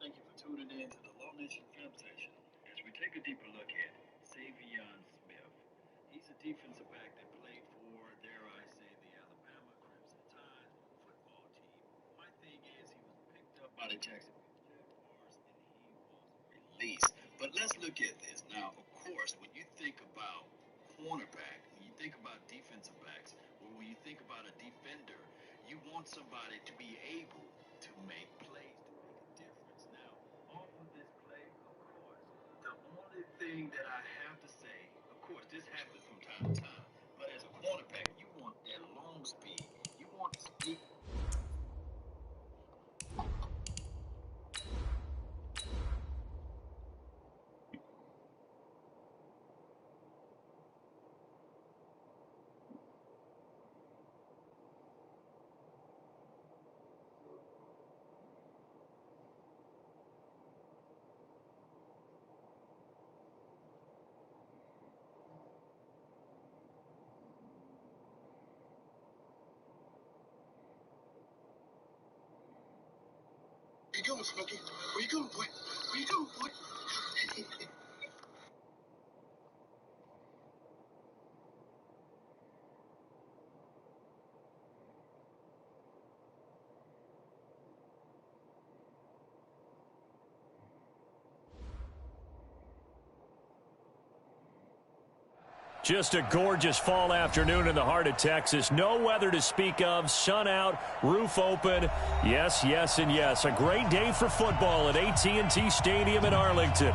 Thank you for tuning in to the Low Nation Film Station as we take a deeper look at Savion Smith. He's a defensive back that played for, dare I say, the Alabama Crimson Tide football team. My thing is, he was picked up by the Jacksonville Jaguars and he was released. But let's look at this. Now, of course, when you think about cornerback, when you think about defensive backs, or when you think about a defender, you want somebody to be able to make plays, to make a difference. Now, off of this play, of course, the only thing that I have to say, of course, this happens from time to time, but as a cornerback, you want that long speed. You want speed. Where you going, Smokey? Where you going, boy? Where you going, boy? Just a gorgeous fall afternoon in the heart of Texas. No weather to speak of. Sun out, roof open. Yes, yes, and yes. A great day for football at AT&T Stadium in Arlington.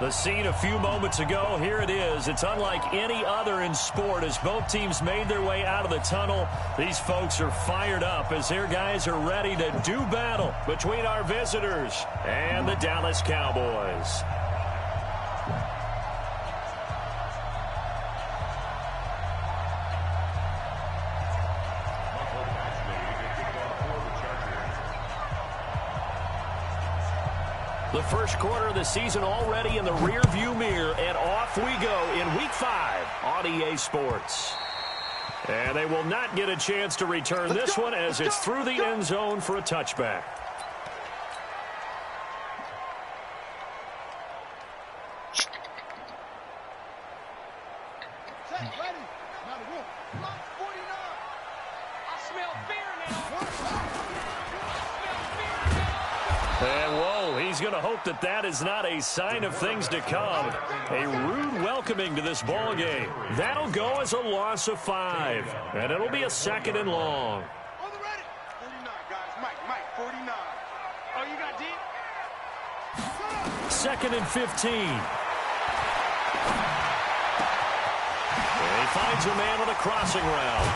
The scene a few moments ago, here it is. It's unlike any other in sport as both teams made their way out of the tunnel. These folks are fired up as their guys are ready to do battle between our visitors and the Dallas Cowboys. The first quarter of the season already in the rearview mirror, and off we go in Week 5 on EA Sports. And they will not get a chance to return this one as it's through the end zone for a touchback. He's going to hope that that is not a sign of things to come. A rude welcoming to this ball game. That'll go as a loss of 5. And it'll be a second and long. On the ready. 49, guys. Mike, 49. Oh, you got deep? Second and 15. And he finds a man on the crossing route.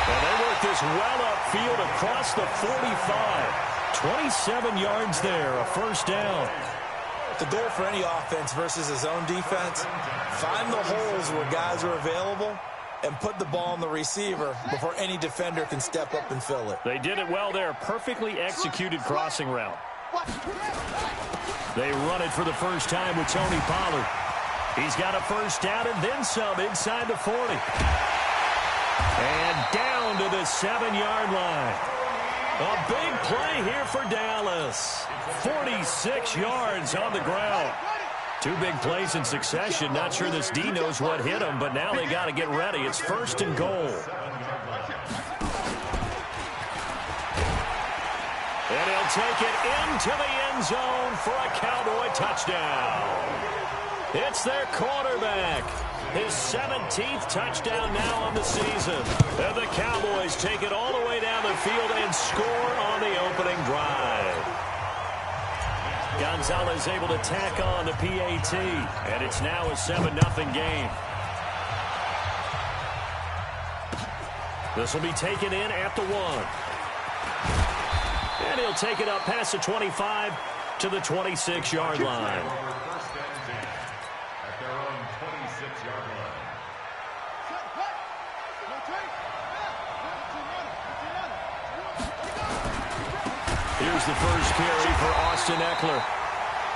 And they work this well upfield across the 45. 27 yards there, a first down. The goal for any offense versus his own defense, find the holes where guys are available and put the ball on the receiver before any defender can step up and fill it. They did it well there. Perfectly executed crossing route. They run it for the first time with Tony Pollard. He's got a first down and then some inside the 40. And down to the 7-yard line. A big play here for Dallas. 46 yards on the ground. 2 big plays in succession. Not sure this D knows what hit him, but now they got to get ready. It's first and goal. And he'll take it into the end zone for a Cowboy touchdown. It's their quarterback. His 17th touchdown now on the season. And the Cowboys take it all the way down the field and score on the opening drive. Gonzalez able to tack on the PAT. And it's now a 7-0 game. This will be taken in at the 1. And he'll take it up past the 25 to the 26-yard line. Here's the first carry for Austin Eckler.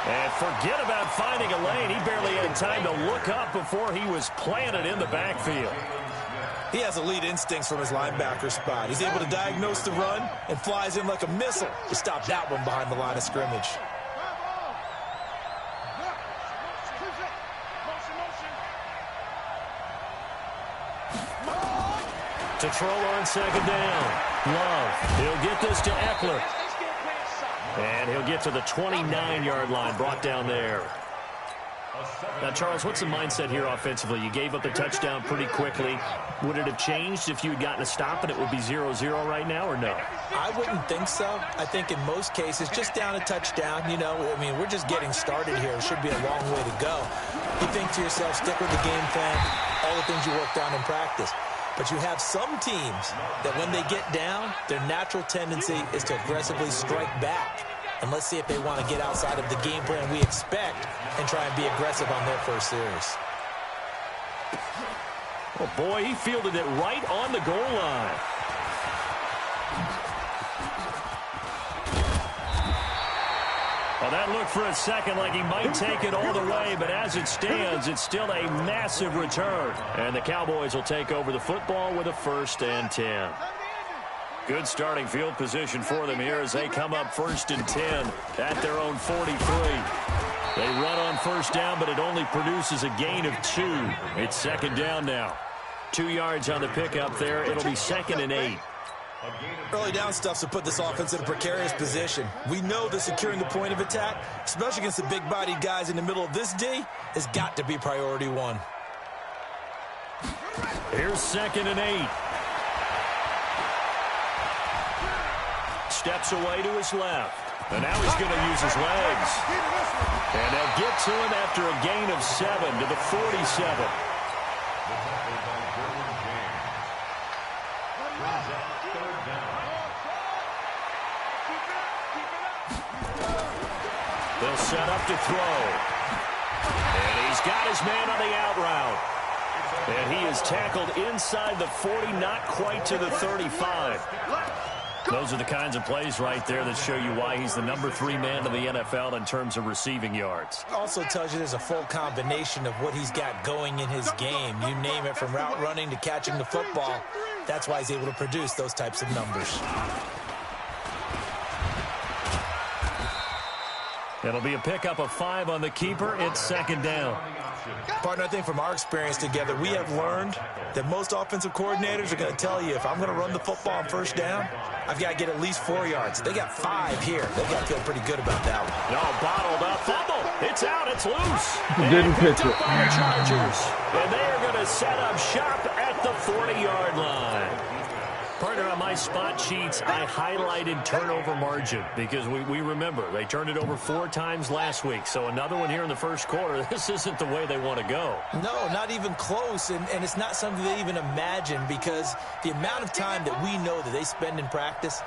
And forget about finding a lane. He barely had time to look up before he was planted in the backfield. He has elite instincts from his linebacker spot. He's able to diagnose the run and flies in like a missile to stop that one behind the line of scrimmage. To throw on second down. Love. He'll get this to Eckler. And he'll get to the 29-yard line, brought down there. Now, Charles, what's the mindset here offensively? You gave up the touchdown pretty quickly. Would it have changed if you had gotten a stop and it would be 0-0 right now, or no? I wouldn't think so. I think in most cases, just down a touchdown, you know, I mean, we're just getting started here. It should be a long way to go. You think to yourself, stick with the game plan, all the things you worked on in practice. But you have some teams that when they get down, their natural tendency is to aggressively strike back. And let's see if they want to get outside of the game plan we expect and try and be aggressive on their first series. Oh, boy, he fielded it right on the goal line. Well, that looked for a second like he might take it all the way, but as it stands, it's still a massive return. And the Cowboys will take over the football with a 1st and 10. Good starting field position for them here as they come up 1st and 10 at their own 43. They run on first down, but it only produces a gain of 2. It's 2nd down now. 2 yards on the pickup there. It'll be 2nd and 8. Early down stuff's to put this offense in a precarious position. We know that securing the point of attack, especially against the big-bodied guys in the middle of this D, has got to be priority 1. Here's 2nd and 8. Steps away to his left. And now he's going to use his legs. And they'll get to him after a gain of 7 to the 47. They'll set up to throw. And he's got his man on the out route. And he is tackled inside the 40, not quite to the 35. Those are the kinds of plays right there that show you why he's the number 3 man in the NFL in terms of receiving yards. Also tells you there's a full combination of what he's got going in his game. You name it, from route running to catching the football. That's why he's able to produce those types of numbers. It'll be a pickup of 5 on the keeper. It's 2nd down. Partner, I think from our experience together, we have learned that most offensive coordinators are going to tell you, if I'm going to run the football on first down, I've got to get at least 4 yards. They got 5 here. They've got to feel pretty good about that one. No, bottled up. Fumble. It's out. It's loose. Didn't pitch it. By the Chargers. And they are going to set up shop at the 40-yard line. Partner, on my spot sheets, I highlighted turnover margin because we remember they turned it over 4 times last week. So another one here in the first quarter. This isn't the way they want to go. No, not even close. And it's not something they even imagine, because the amount of time that we know that they spend in practice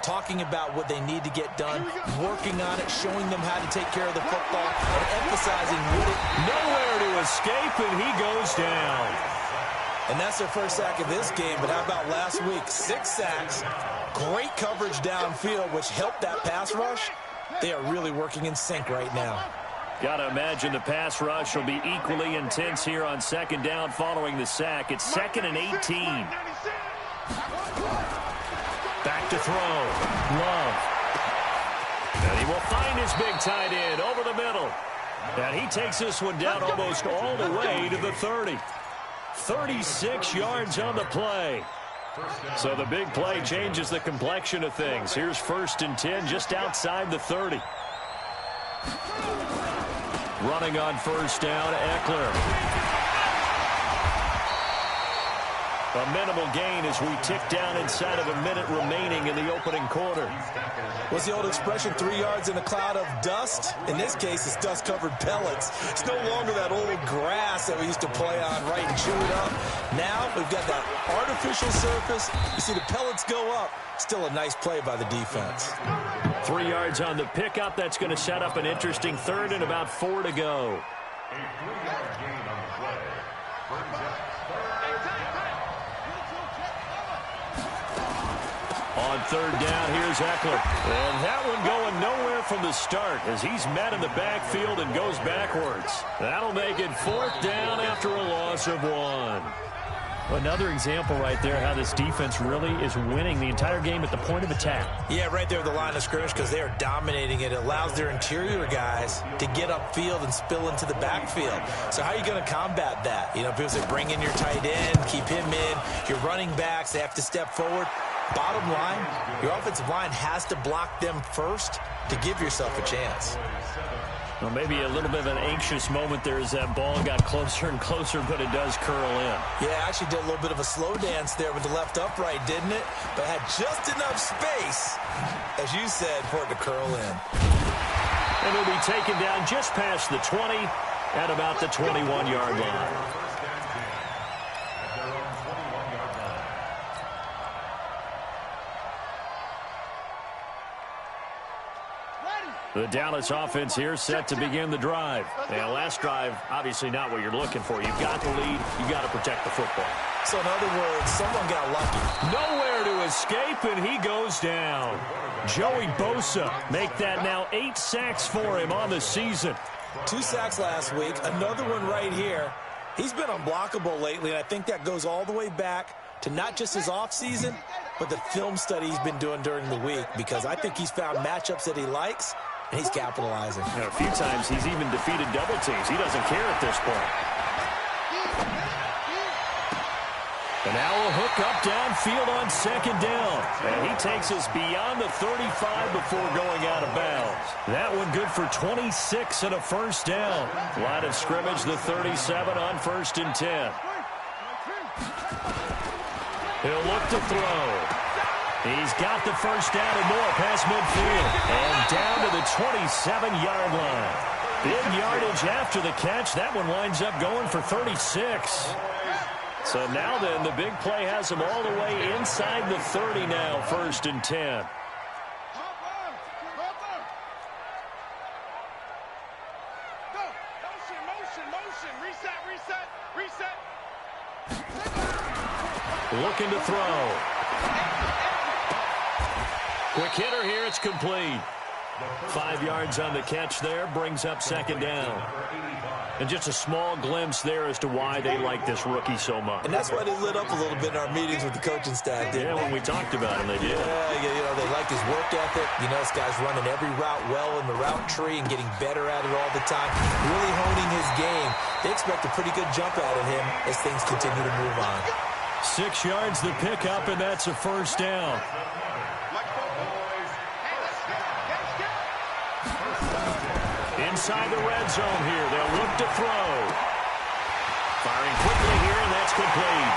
talking about what they need to get done, working on it, showing them how to take care of the football, and emphasizing what it... Nowhere to escape, and he goes down. And that's their first sack of this game, but how about last week? 6 sacks, great coverage downfield, which helped that pass rush. They are really working in sync right now. Got to imagine the pass rush will be equally intense here on 2nd down following the sack. It's 2nd and 18. Back to throw. Love. And he will find his big tight end over the middle. And he takes this one down almost all the way to the 30. 36 yards on the play. So the big play changes the complexion of things. Here's 1st and 10 just outside the 30. Running on first down, Eckler. A minimal gain as we tick down inside of a minute remaining in the opening quarter. What's the old expression, 3 yards in a cloud of dust? In this case, it's dust-covered pellets. It's no longer that old grass that we used to play on, right, and chew it up. Now we've got that artificial surface. You see the pellets go up. Still a nice play by the defense. 3 yards on the pickup. That's going to set up an interesting 3rd and about 4 to go. A 3-yard gain on the play. Brings up 3rd and 10. On third down, here's Eckler. And that one going nowhere from the start as he's met in the backfield and goes backwards. That'll make it fourth down after a loss of 1. Another example right there how this defense really is winning the entire game at the point of attack. Yeah, right there at the line of scrimmage because they are dominating it. It allows their interior guys to get upfield and spill into the backfield. So how are you going to combat that? You know, people say bring in your tight end, keep him in. Your running backs, they have to step forward. Bottom line, your offensive line has to block them first to give yourself a chance. Well, maybe a little bit of an anxious moment there as that ball got closer and closer, but it does curl in. Yeah, actually did a little bit of a slow dance there with the left upright, didn't it? But had just enough space, as you said, for it to curl in. And it'll be taken down just past the 20 at about the 21-yard line. The Dallas offense here set to begin the drive. And last drive, obviously not what you're looking for. You've got the lead. You've got to protect the football. So in other words, someone got lucky. Nowhere to escape, and he goes down. Joey Bosa make that now 8 sacks for him on the season. 2 sacks last week, another one right here. He's been unblockable lately, and I think that goes all the way back to not just his offseason, but the film study he's been doing during the week, because I think he's found matchups that he likes, and he's capitalizing. You know, a few times he's even defeated double teams. He doesn't care at this point. And now a hook up downfield on second down. And he takes us beyond the 35 before going out of bounds. That one good for 26 and a first down. Line of scrimmage, the 37 on 1st and 10. He'll look to throw. He's got the first down and more past midfield. And down to the 27-yard line. Big yardage after the catch. That one winds up going for 36. So now then, the big play has him all the way inside the 30 now, 1st and 10. Looking to throw. Quick hitter here, it's complete. 5 yards on the catch there, brings up second down. And just a small glimpse there as to why they like this rookie so much. And that's why they lit up a little bit in our meetings with the coaching staff, didn't they? When we talked about him, they did. Yeah, you know, they like his work ethic. You know, this guy's running every route well in the route tree and getting better at it all the time. Really honing his game. They expect a pretty good jump out of him as things continue to move on. 6 yards the pickup, and that's a first down. Inside the red zone here. They'll look to throw. Firing quickly here, and that's complete.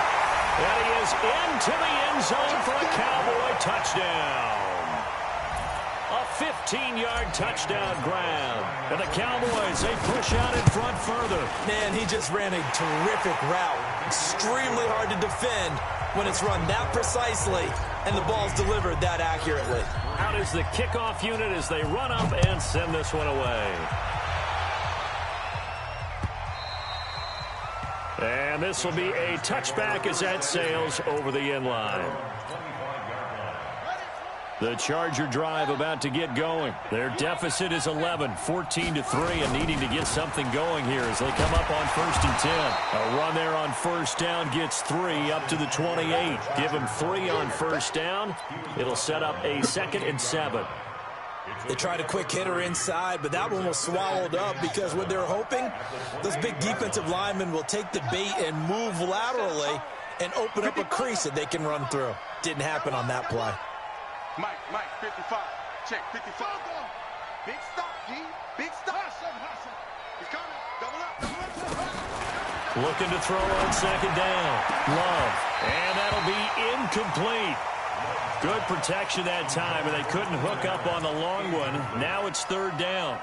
And he is into the end zone for a Cowboy touchdown. A 15-yard touchdown grab. And the Cowboys, they push out in front further. Man, he just ran a terrific route. Extremely hard to defend when it's run that precisely and the ball's delivered that accurately. Out is the kickoff unit as they run up and send this one away. And this will be a touchback as that sails over the end line. The Charger drive about to get going. Their deficit is 11, 14-3, and needing to get something going here as they come up on 1st and 10. A run there on first down gets 3 up to the 28. Give them 3 on first down. It'll set up a 2nd and 7. They tried a quick hitter inside, but that one was swallowed up because what they're hoping, those big defensive linemen will take the bait and move laterally and open up a crease that they can run through. Didn't happen on that play. Mike, 55. Check, 55. Big stop, G. Big stop. He's coming. Double up. Looking to throw on second down. Love. And that'll be incomplete. Good protection that time, and they couldn't hook up on the long one. Now it's 3rd down.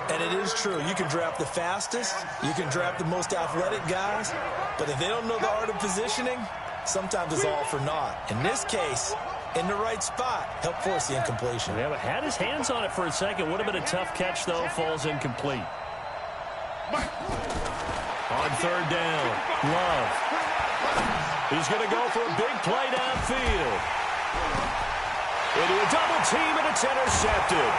And it is true. You can draft the fastest. You can draft the most athletic guys. But if they don't know the art of positioning, sometimes it's all for naught. In this case, in the right spot, help force the incompletion. Yeah, but had his hands on it for a second. Would have been a tough catch, though. Falls incomplete. On 3rd down, Love. He's going to go for a big play downfield. Into a double team, and it's intercepted.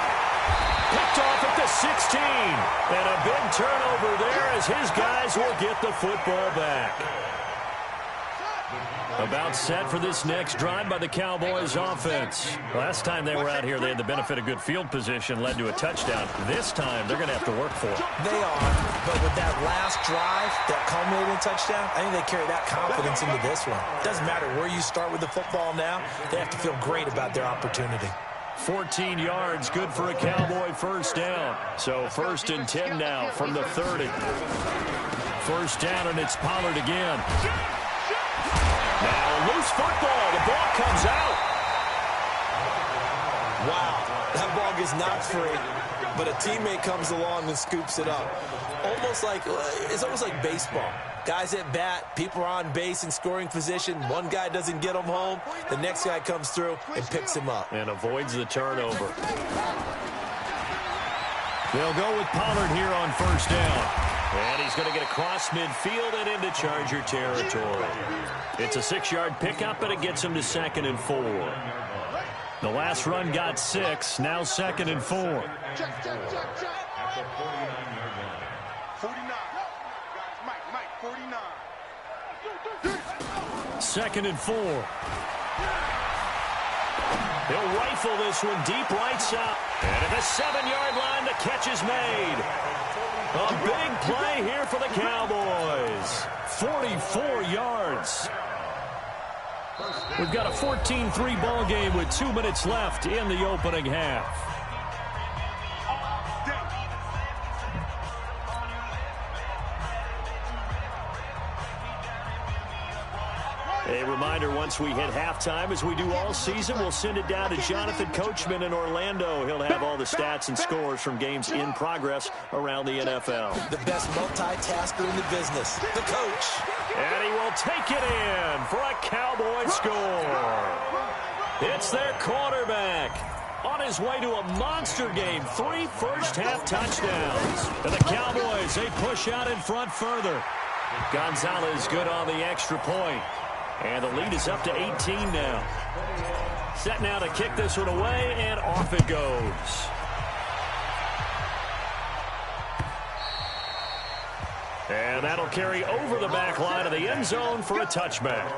Picked off at the 16. And a big turnover there as his guys will get the football back. About set for this next drive by the Cowboys offense. Last time they were out here, they had the benefit of good field position, led to a touchdown. This time, they're going to have to work for it. They are, but with that last drive, that culminated in touchdown, I think they carry that confidence into this one. Doesn't matter where you start with the football now, they have to feel great about their opportunity. 14 yards, good for a Cowboy first down. So 1st and 10 now from the 30. First down, and it's Pollard again. Now a loose football. The ball comes out. Wow, that ball gets knocked free, but a teammate comes along and scoops it up. It's almost like baseball. Guys at bat, people are on base in scoring position. One guy doesn't get him home. The next guy comes through and picks him up. And avoids the turnover. They'll go with Pollard here on first down. And he's going to get across midfield and into Charger territory. It's a 6-yard pickup, and it gets him to 2nd and 4. The last run got 6. Now 2nd and 4. Check. 49. Guys, Mike, 49. 2nd and 4. He'll rifle this one deep right side. And at the 7-yard line, the catch is made. A big play here for the Cowboys. 44 yards. We've got a 14-3 ball game with 2 minutes left in the opening half. A reminder, once we hit halftime, as we do all season, we'll send it down to Jonathan Coachman in Orlando. He'll have all the stats and scores from games in progress around the NFL. The best multitasker in the business, the coach. And he will take it in for a Cowboy score. It's their quarterback on his way to a monster game. 3 first-half touchdowns. And the Cowboys, they push out in front further. Gonzalez good on the extra point. And the lead is up to 18 now. Set now to kick this one away, and off it goes. And that'll carry over the back line of the end zone for a touchback.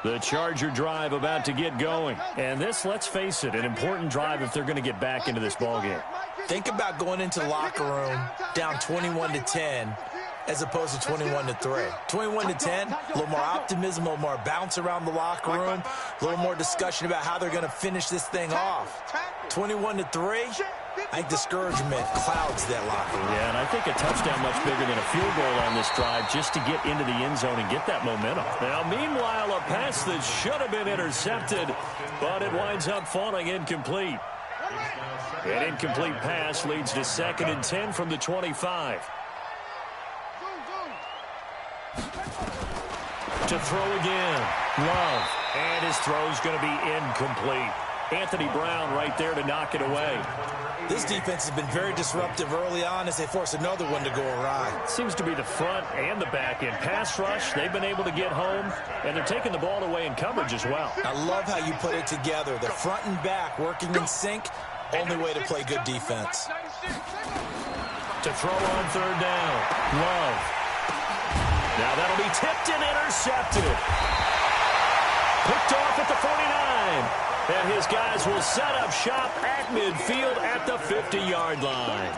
The Charger drive about to get going. And this, let's face it, an important drive if they're going to get back into this ballgame. Think about going into the locker room down 21-10 as opposed to 21-3. 21-10, a little more optimism, a little more bounce around the locker room, a little more discussion about how they're going to finish this thing off. 21-3, I think discouragement clouds that locker room. Yeah, and I think a touchdown much bigger than a field goal on this drive just to get into the end zone and get that momentum. Now, meanwhile, a pass that should have been intercepted, but it winds up falling incomplete. An incomplete pass leads to 2nd and 10 from the 25. To throw again, Love, and his throw's going to be incomplete. Anthony Brown right there to knock it away. This defense has been very disruptive early on as they force another one to go awry. Seems to be the front and the back end. Pass rush, they've been able to get home, and they're taking the ball away in coverage as well. I love how you put it together. The front and back working in sync, only way to play good defense. To throw on 3rd down, Love. Now that'll be tipped and intercepted. Picked off at the 49. And his guys will set up shop at midfield at the 50-yard line.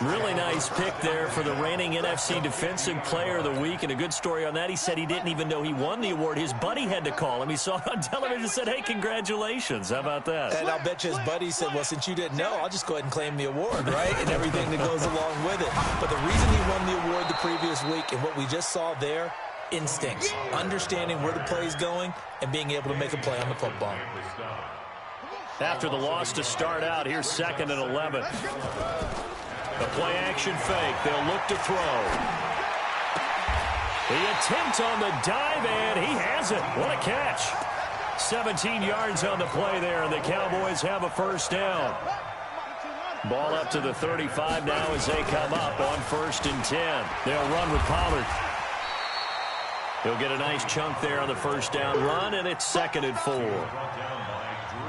Really nice pick there for the reigning NFC Defensive Player of the Week. And a good story on that. He said he didn't even know he won the award. His buddy had to call him. He saw it on television and said, hey, congratulations. How about that? And I'll bet you his buddy said, well, since you didn't know, I'll just go ahead and claim the award, right? And everything that goes along with it. But the reason he won the award the previous week and what we just saw there, instincts, understanding where the play is going and being able to make a play on the football. After the loss to start out, here's 2nd and 11. The play-action fake. They'll look to throw. The attempt on the dive, and he has it. What a catch. 17 yards on the play there, and the Cowboys have a first down. Ball up to the 35 now as they come up on 1st and 10. They'll run with Pollard. He'll get a nice chunk there on the first down run, and it's 2nd and 4.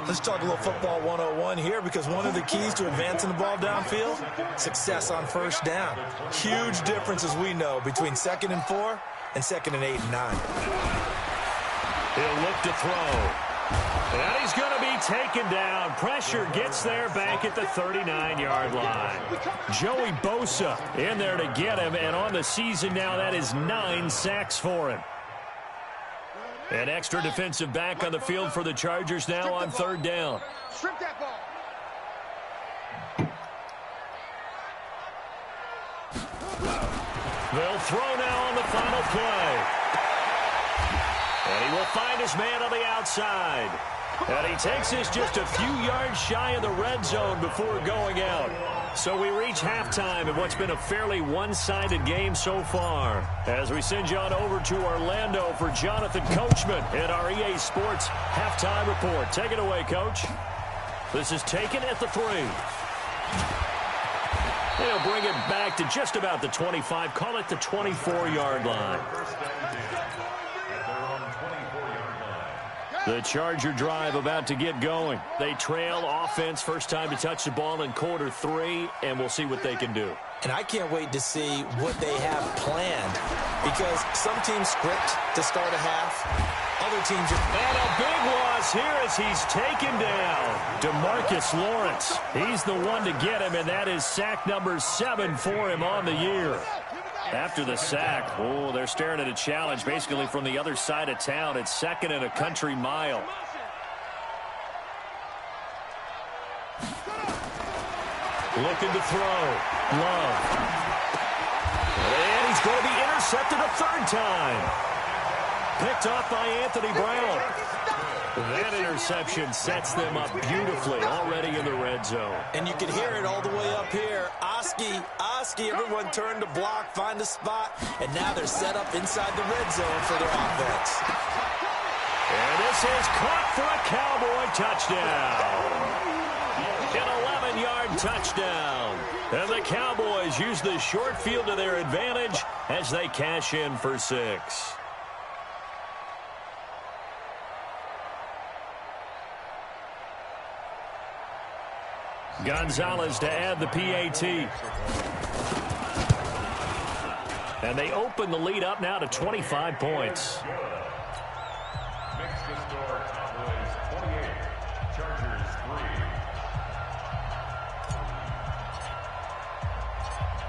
Let's talk a little football 101 here, because one of the keys to advancing the ball downfield, success on first down. Huge difference, as we know, between 2nd and 4 and 2nd and 8 and 9. He'll look to throw. And he's going to be taken down. Pressure gets there back at the 39-yard line. Joey Bosa in there to get him, and on the season now, that is 9 sacks for him. An extra defensive back on the field for the Chargers now on 3rd down. Strip that ball. They'll throw now on the final play. And he will find his man on the outside. And he takes this just a few yards shy of the red zone before going out. So we reach halftime in what's been a fairly one-sided game so far. As we send you on over to Orlando for Jonathan Coachman in our EA Sports Halftime Report. Take it away, Coach. This is taken at the 3. They'll bring it back to just about the 25. Call it the 24-yard line. The Charger drive about to get going. They trail offense, first time to touch the ball in quarter 3, and we'll see what they can do. And I can't wait to see what they have planned, because some teams script to start a half. Other teams just... And a big loss here as he's taken down. DeMarcus Lawrence. He's the one to get him, and that is sack number 7 for him on the year. After the sack, they're staring at a challenge basically from the other side of town. It's 2nd and a country mile. Looking to throw. Love. And he's going to be intercepted a 3rd time. Picked off by Anthony Brown. That interception sets them up beautifully already in the red zone. And you can hear it all the way up here. Oski, everyone turned to block, find a spot, and now they're set up inside the red zone for their offense. And this is caught for a Cowboy touchdown. An 11-yard touchdown. And the Cowboys use the short field to their advantage as they cash in for 6. Gonzalez to add the PAT. And they open the lead up now to 25 points. Makes the score Cowboys 28, Chargers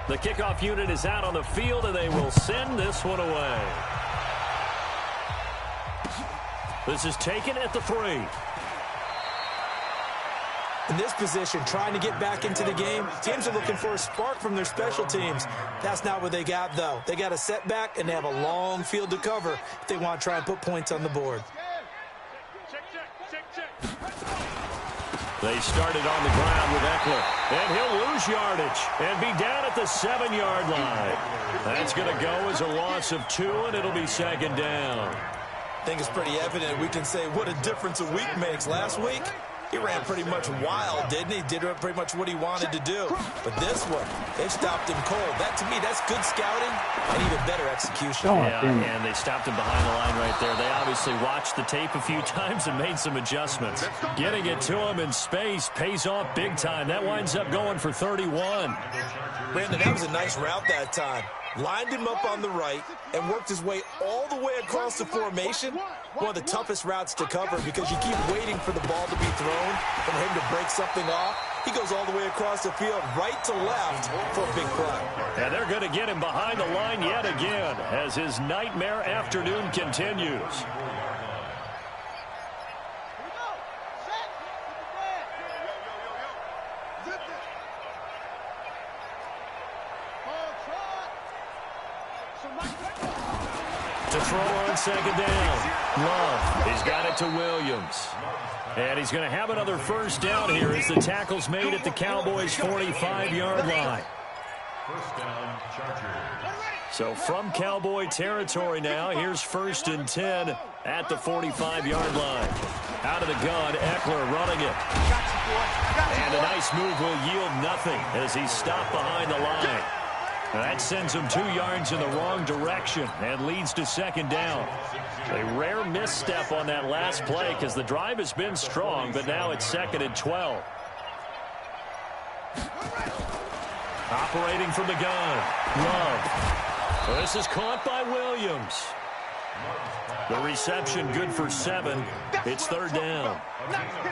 3. The kickoff unit is out on the field, and they will send this one away. This is taken at the 3. In this position, trying to get back into the game, teams are looking for a spark from their special teams. That's not what they got, though. They got a setback, and they have a long field to cover if they want to try and put points on the board. They started on the ground with Eckler, and he'll lose yardage and be down at the 7-yard line. That's going to go as a loss of 2, and it'll be 2nd down. I think it's pretty evident we can say what a difference a week makes. Last week, he ran pretty much wild, didn't he? Did pretty much what he wanted to do. But this one, they've stopped him cold. That, to me, that's good scouting and even better execution. Yeah, and they stopped him behind the line right there. They obviously watched the tape a few times and made some adjustments. Getting it to him in space pays off big time. That winds up going for 31. Brandon, that was a nice route that time. Lined him up on the right and worked his way all the way across the formation. One of the toughest routes to cover because you keep waiting for the ball to be thrown and him to break something off. He goes all the way across the field, right to left, for a big play. And they're going to get him behind the line yet again as his nightmare afternoon continues. To throw on 2nd down. Love. He's got it to Williams. And he's going to have another first down here as the tackle's made at the Cowboys' 45-yard line. First down, Chargers. So from Cowboy territory now, here's 1st and 10 at the 45-yard line. Out of the gun, Eckler running it. And a nice move will yield nothing as he's stopped behind the line. That sends them 2 yards in the wrong direction and leads to second down. A rare misstep on that last play because the drive has been strong, but now it's 2nd and 12. Operating from the gun, Love. This is caught by Williams. The reception good for 7. It's 3rd down.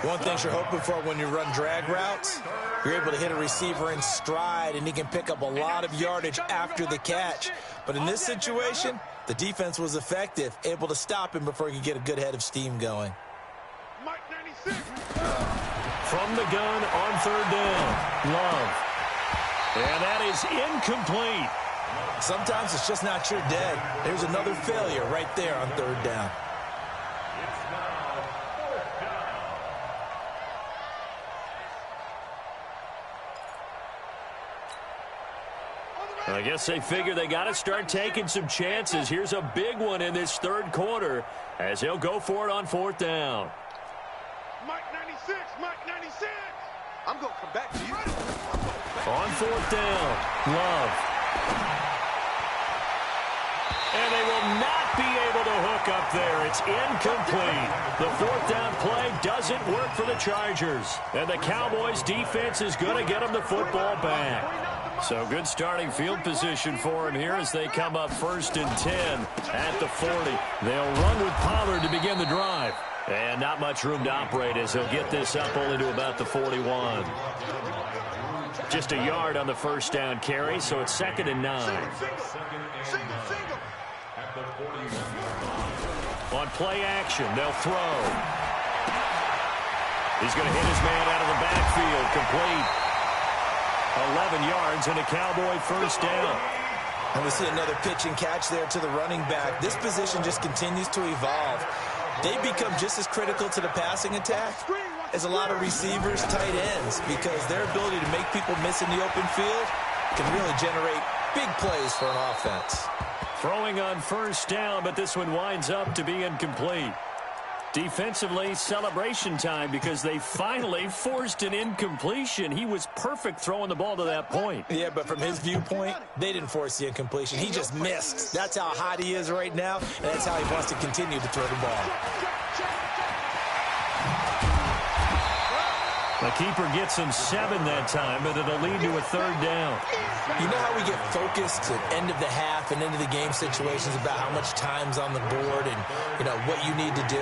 One thing you're hoping for when you run drag routes, you're able to hit a receiver in stride, and he can pick up a lot of yardage after the catch. But in this situation, the defense was effective, able to stop him before he could get a good head of steam going. From the gun on 3rd down, Love. And that is incomplete. Sometimes it's just not your day. There's another failure right there on 3rd down. I guess they figure they got to start taking some chances. Here's a big one in this 3rd quarter as he'll go for it on 4th down. Mike 96, Mike 96. I'm going to come back to you. On 4th down, Love. And they will not be able to hook up there. It's incomplete. The 4th down play doesn't work for the Chargers. And the Cowboys defense is going to get them the football back. So good starting field position for him here as they come up 1st and 10 at the 40. They'll run with Pollard to begin the drive. And not much room to operate as he'll get this up only to about the 41. Just a yard on the 1st down carry, so it's 2nd and 9. On play action, they'll throw. He's going to hit his man out of the backfield, complete. 11 yards and a Cowboy 1st down. And we see another pitch and catch there to the running back. This position just continues to evolve. They become just as critical to the passing attack as a lot of receivers, tight ends, because their ability to make people miss in the open field can really generate big plays for an offense. Throwing on 1st down, but this one winds up to be incomplete. Defensively, celebration time because they finally forced an incompletion. He was perfect throwing the ball to that point. Yeah, but from his viewpoint, they didn't force the incompletion. He just missed. That's how hot he is right now, and that's how he wants to continue to throw the ball. The keeper gets him 7 that time, but it'll lead to a 3rd down. You know how we get focused at end of the half and end of the game situations about how much time's on the board and, you know, what you need to do?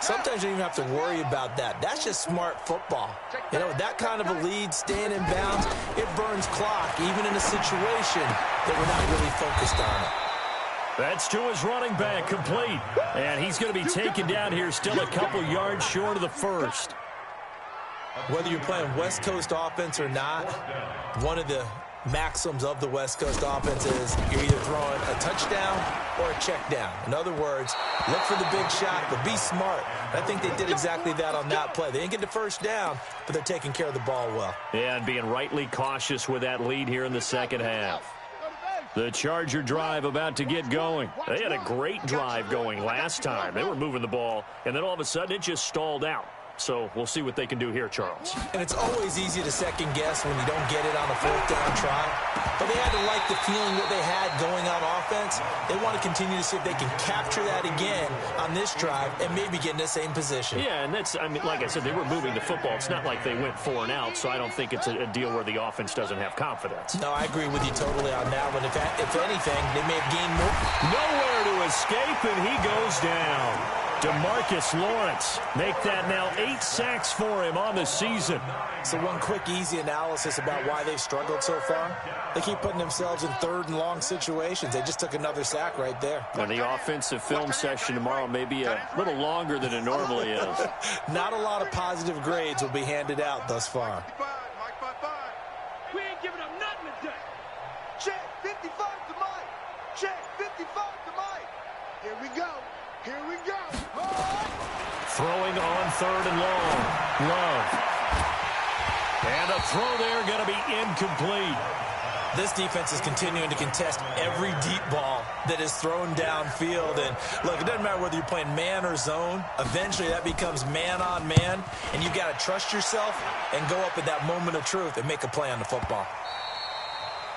Sometimes you don't even have to worry about that. That's just smart football. You know, that kind of a lead, staying in bounds, it burns clock, even in a situation that we're not really focused on it. That's to his running back, complete. And he's going to be taken down here, still a couple yards short of the 1st. Whether you're playing West Coast offense or not, one of the maxims of the West Coast offense is you're either throwing a touchdown or a check down. In other words, look for the big shot, but be smart. I think they did exactly that on that play. They didn't get the 1st down, but they're taking care of the ball well. Yeah, and being rightly cautious with that lead here in the 2nd half. The Charger drive about to get going. They had a great drive going last time. They were moving the ball, and then all of a sudden it just stalled out. So we'll see what they can do here, Charles. And it's always easy to second guess when you don't get it on a 4th down try. But they had to like the feeling that they had going on offense. They want to continue to see if they can capture that again on this drive and maybe get in the same position. Yeah, and that's, I mean, like I said, they were moving the football. It's not like they went 4 and out, so I don't think it's a deal where the offense doesn't have confidence. No, I agree with you totally on that one. If anything, they may have gained more. Nowhere to escape, and he goes down. DeMarcus Lawrence make that now 8 sacks for him on the season. So one quick, easy analysis about why they've struggled so far. They keep putting themselves in 3rd and long situations. They just took another sack right there. And the offensive film session tomorrow may be a little longer than it normally is. Not a lot of positive grades will be handed out thus far. We ain't giving up nothing today. Check 55 to Mike. Check 55 to Mike. Here we go. Here we go. Throwing on 3rd and long. Love. And a throw there going to be incomplete. This defense is continuing to contest every deep ball that is thrown downfield. And look, it doesn't matter whether you're playing man or zone. Eventually that becomes man on man. And you've got to trust yourself and go up at that moment of truth and make a play on the football.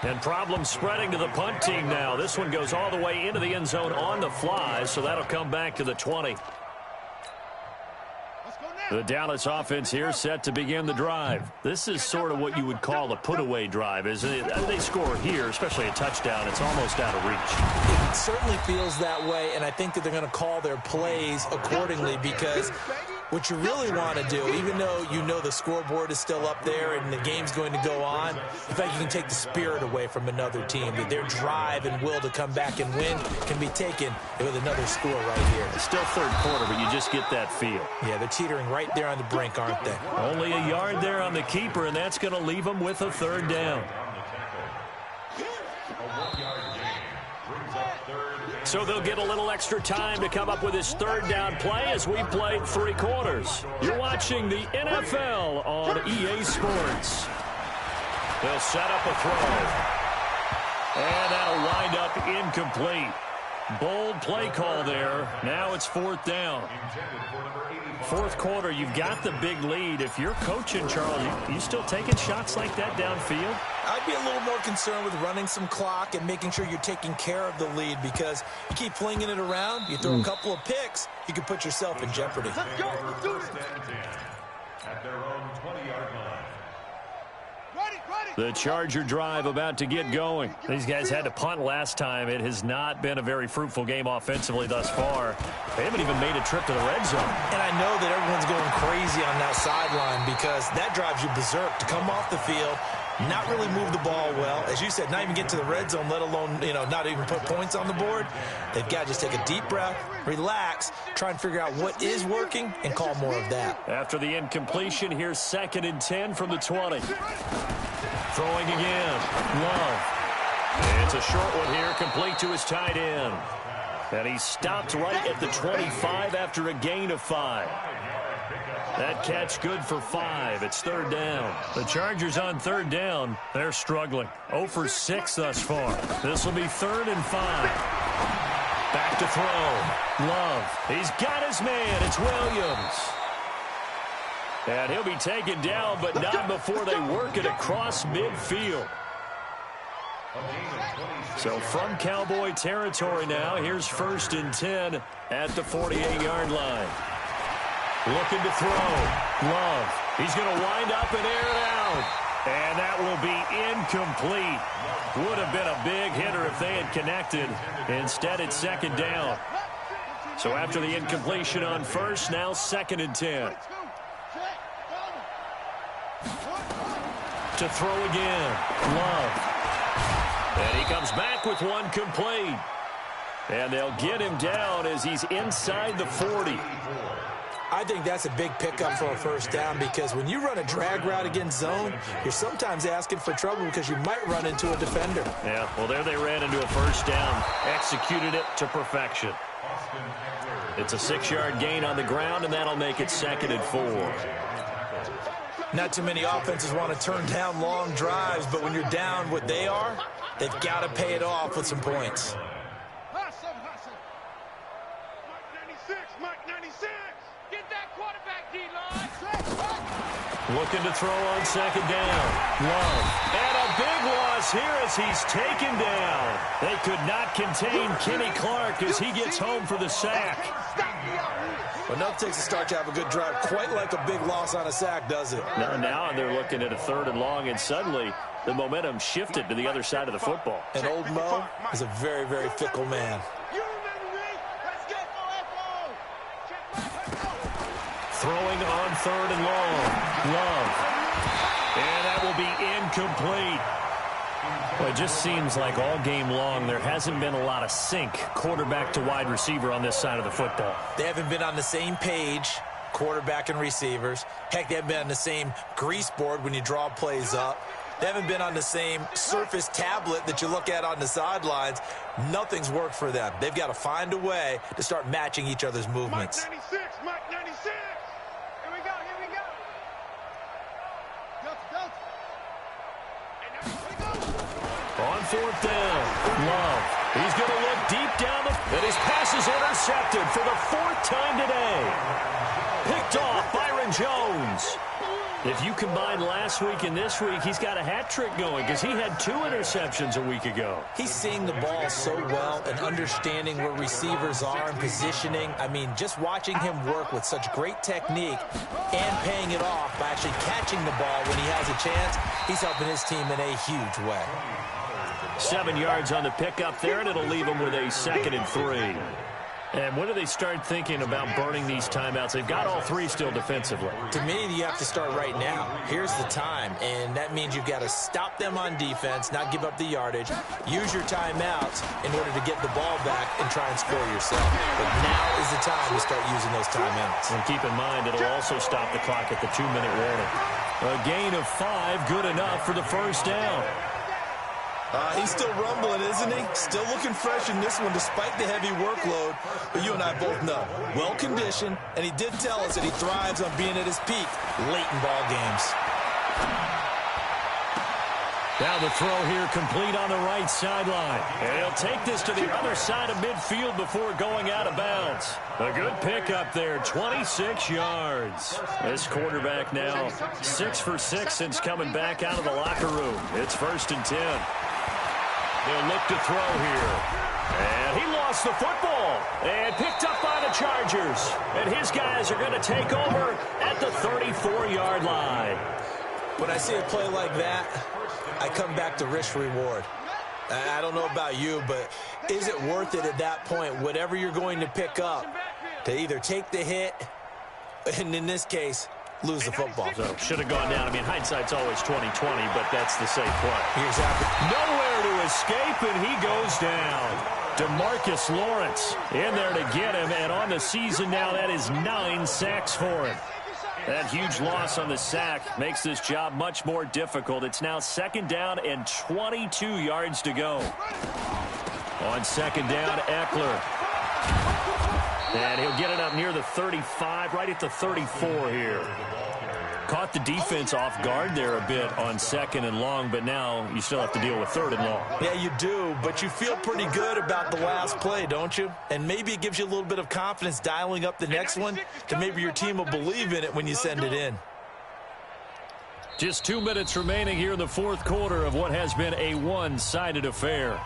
And problems spreading to the punt team now. This one goes all the way into the end zone on the fly, so that'll come back to the 20. The Dallas offense here set to begin the drive. This is sort of what you would call a put-away drive, isn't it? They score here, especially a touchdown. It's almost out of reach. It certainly feels that way, and I think that they're going to call their plays accordingly because what you really want to do, even though you know the scoreboard is still up there and the game's going to go on, in fact, you can take the spirit away from another team. That their drive and will to come back and win can be taken with another score right here. It's still third quarter, but you just get that feel. Yeah, they're teetering right there on the brink, aren't they? Only a yard there on the keeper, and that's going to leave them with a third down. So they'll get a little extra time to come up with his third down play as we played 3 quarters. You're watching the NFL on EA Sports. They'll set up a throw. And that'll wind up incomplete. Bold play call there. Now it's 4th down. 4th quarter, you've got the big lead. If you're coaching, Charles, you still taking shots like that downfield? I'd be a little more concerned with running some clock and making sure you're taking care of the lead because you keep flinging it around, you throw a couple of picks, you can put yourself in jeopardy. Let's go. Let's do it. At their own 20-yard line. The Charger drive about to get going. These guys had to punt last time. It has not been a very fruitful game offensively thus far. They haven't even made a trip to the red zone. And I know that everyone's going crazy on that sideline because that drives you berserk to come off the field, not really move the ball well. As you said, not even get to the red zone, let alone, not even put points on the board. They've got to just take a deep breath, relax, try and figure out what is working, and call more of that. After the incompletion, here's 2nd and 10 from the 20. Throwing again. Love. It's a short one here, complete to his tight end. And he stopped right at the 25 after a gain of 5. That catch good for 5. It's 3rd down. The Chargers on 3rd down. They're struggling. 0 for 6 thus far. This will be 3rd and 5. Back to throw. Love. He's got his man. It's Williams. And he'll be taken down, but not before they work it across midfield. So from Cowboy territory now, here's 1st and 10 at the 48-yard line. Looking to throw. Love. He's going to wind up and air it out. And that will be incomplete. Would have been a big hitter if they had connected. Instead, it's 2nd down. So after the incompletion on 1st, now 2nd and 10. To throw again. Love. And he comes back with one complete. And they'll get him down as he's inside the 40. I think that's a big pickup for a 1st down because when you run a drag route against zone, you're sometimes asking for trouble because you might run into a defender. Yeah, well, there they ran into a 1st down. Executed it to perfection. It's a 6-yard gain on the ground, and that'll make it 2nd and 4. Not too many offenses want to turn down long drives, but when you're down what they are, they've got to pay it off with some points. Looking to throw on 2nd down. Love. And a big loss here as he's taken down. They could not contain Kenny Clark as he gets home for the sack. Enough takes a start to have a good drive. Quite like a big loss on a sack, does it? Now they're looking at a 3rd and long, and suddenly the momentum shifted to the other side of the football. And old Mo is a very, very fickle man. Throwing on 3rd and long. Love. And that will be incomplete. Well, it just seems like all game long there hasn't been a lot of sync quarterback to wide receiver on this side of the football. They haven't been on the same page, quarterback and receivers. Heck, they haven't been on the same grease board when you draw plays up. They haven't been on the same Surface tablet that you look at on the sidelines. Nothing's worked for them. They've got to find a way to start matching each other's movements. Mike 96, Mike 96. Here we go, here we go. On 4th down, Love. He's going to look deep down and his pass is intercepted for the 4th time today. Picked off Byron Jones. If you combine last week and this week, he's got a hat trick going because he had 2 interceptions a week ago. He's seeing the ball so well and understanding where receivers are and positioning. I mean, just watching him work with such great technique and paying it off by actually catching the ball when he has a chance, he's helping his team in a huge way. 7 yards on the pickup there, and it'll leave him with a 2nd and 3. And when do they start thinking about burning these timeouts? They've got all 3 still defensively. To me, you have to start right now. Here's the time, and that means you've got to stop them on defense, not give up the yardage, use your timeouts in order to get the ball back and try and score yourself. But now is the time to start using those timeouts. And keep in mind, it'll also stop the clock at the 2-minute warning. A gain of 5, good enough for the first down. He's still rumbling, isn't he? Still looking fresh in this one despite the heavy workload. But you and I both know, well-conditioned, and he did tell us that he thrives on being at his peak late in ball games. Now the throw here complete on the right sideline. And he'll take this to the other side of midfield before going out of bounds. A good pickup there, 26 yards. This quarterback now 6 for 6 since coming back out of the locker room. It's 1st and 10. They'll look to throw here. And he lost the football and picked up by the Chargers. And his guys are going to take over at the 34-yard line. When I see a play like that, I come back to risk-reward. I don't know about you, but is it worth it at that point, whatever you're going to pick up, to either take the hit, and in this case, lose the football? So should have gone down. I mean, hindsight's always 20/20, but that's the safe play. Exactly. Nowhere to escape, and he goes down. DeMarcus Lawrence in there to get him, and on the season now, that is 9 sacks for him. That huge loss on the sack makes this job much more difficult. It's now 2nd down and 22 yards to go. On 2nd down, Eckler. And he'll get it up near the 35, right at the 34 here. Caught the defense off guard there a bit on 2nd and long, but now you still have to deal with 3rd and long. Yeah, you do, but you feel pretty good about the last play, don't you? And maybe it gives you a little bit of confidence dialing up the next one, that maybe your team will believe in it when you send it in. Just 2 minutes remaining here in the 4th quarter of what has been a one-sided affair.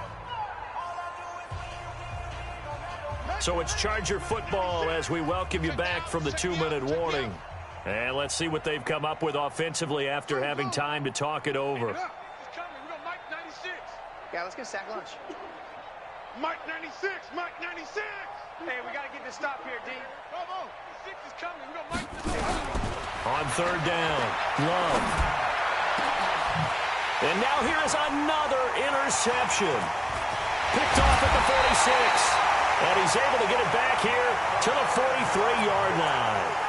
So it's Charger football as we welcome you back from the 2-minute warning. And let's see what they've come up with offensively after having time to talk it over. Yeah, let's get a sack lunch. Mike 96, Mike 96. Hey, we got to get this stop here, D. Come on, 6 is coming. We got Mike 96. On 3rd down, Love. And now here is another interception. Picked off at the 46. And he's able to get it back here to the 43-yard line.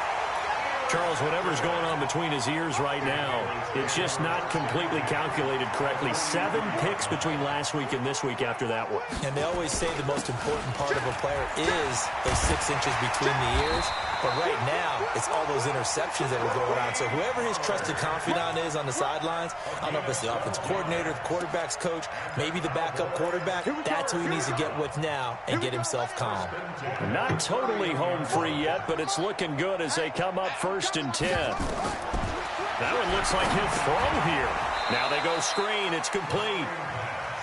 Charles, whatever's going on between his ears right now, it's just not completely calculated correctly. 7 picks between last week and this week after that one. And they always say the most important part of a player is those 6 inches between the ears. But right now, it's all those interceptions that are going on. So whoever his trusted confidant is on the sidelines, I don't know if it's the offense coordinator, the quarterback's coach, maybe the backup quarterback, that's who he needs to get with now and get himself calm. Not totally home free yet, but it's looking good as they come up 1st and 10. That one looks like he'll throw here. Now they go screen. It's complete.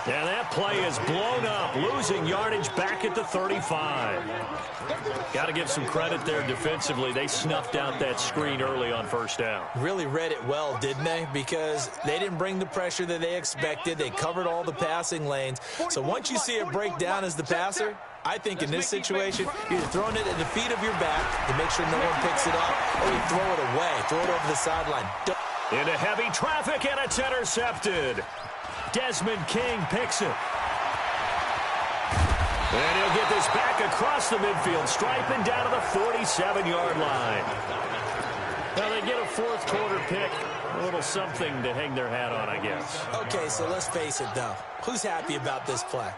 And that play is blown up, losing yardage back at the 35. Got to give some credit there defensively. They snuffed out that screen early on 1st down. Really read it well, didn't they? Because they didn't bring the pressure that they expected. They covered all the passing lanes. So once you see it break down as the passer, I think in this situation, you're either throwing it at the feet of your back to make sure no one picks it up, or you throw it away, throw it over the sideline. Into heavy traffic, and it's intercepted. Desmond King picks it. And he'll get this back across the midfield, striping down to the 47-yard line. Now they get a 4th quarter pick. A little something to hang their hat on, I guess. Okay, so let's face it, though. Who's happy about this play?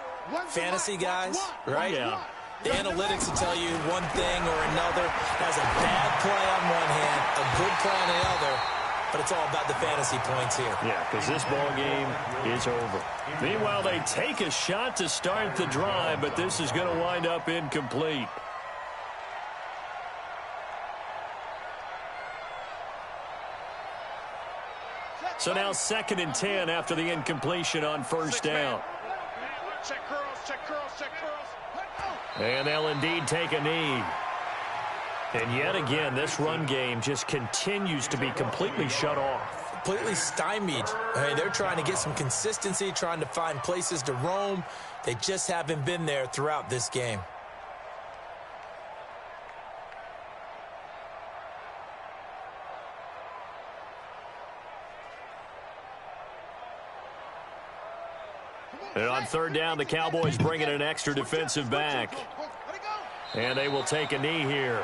Fantasy guys, right? Yeah. The analytics will tell you one thing or another. Has a bad play on one hand, a good play on the other. But it's all about the fantasy points here. Yeah, because this ball game is over. Meanwhile, they take a shot to start the drive, but this is going to wind up incomplete. So now 2nd and 10 after the incompletion on first down. Check curls, check curls, check curls. And they'll indeed take a knee. And yet again, this run game just continues to be completely shut off. Completely stymied. I mean, they're trying to get some consistency, trying to find places to roam. They just haven't been there throughout this game. And on 3rd down, the Cowboys bring in an extra defensive back. And they will take a knee here.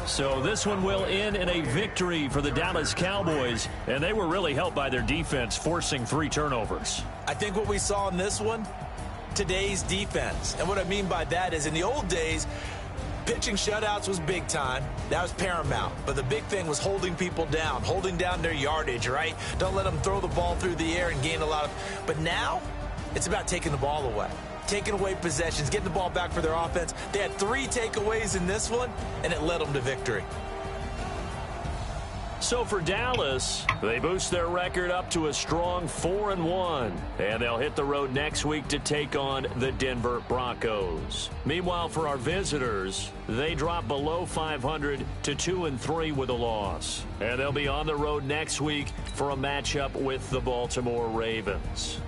So this one will end in a victory for the Dallas Cowboys, and they were really helped by their defense, forcing 3 turnovers. I think what we saw in this one, today's defense. And what I mean by that is in the old days, pitching shutouts was big time. That was paramount. But the big thing was holding people down, holding down their yardage, right? Don't let them throw the ball through the air and gain a lot of... But now, it's about taking the ball away. Taking away possessions, getting the ball back for their offense. They had 3 takeaways in this one, and it led them to victory. So for Dallas, they boost their record up to a strong 4-1. And they'll hit the road next week to take on the Denver Broncos. Meanwhile, for our visitors, they drop below 500 to 2-3 with a loss. And they'll be on the road next week for a matchup with the Baltimore Ravens.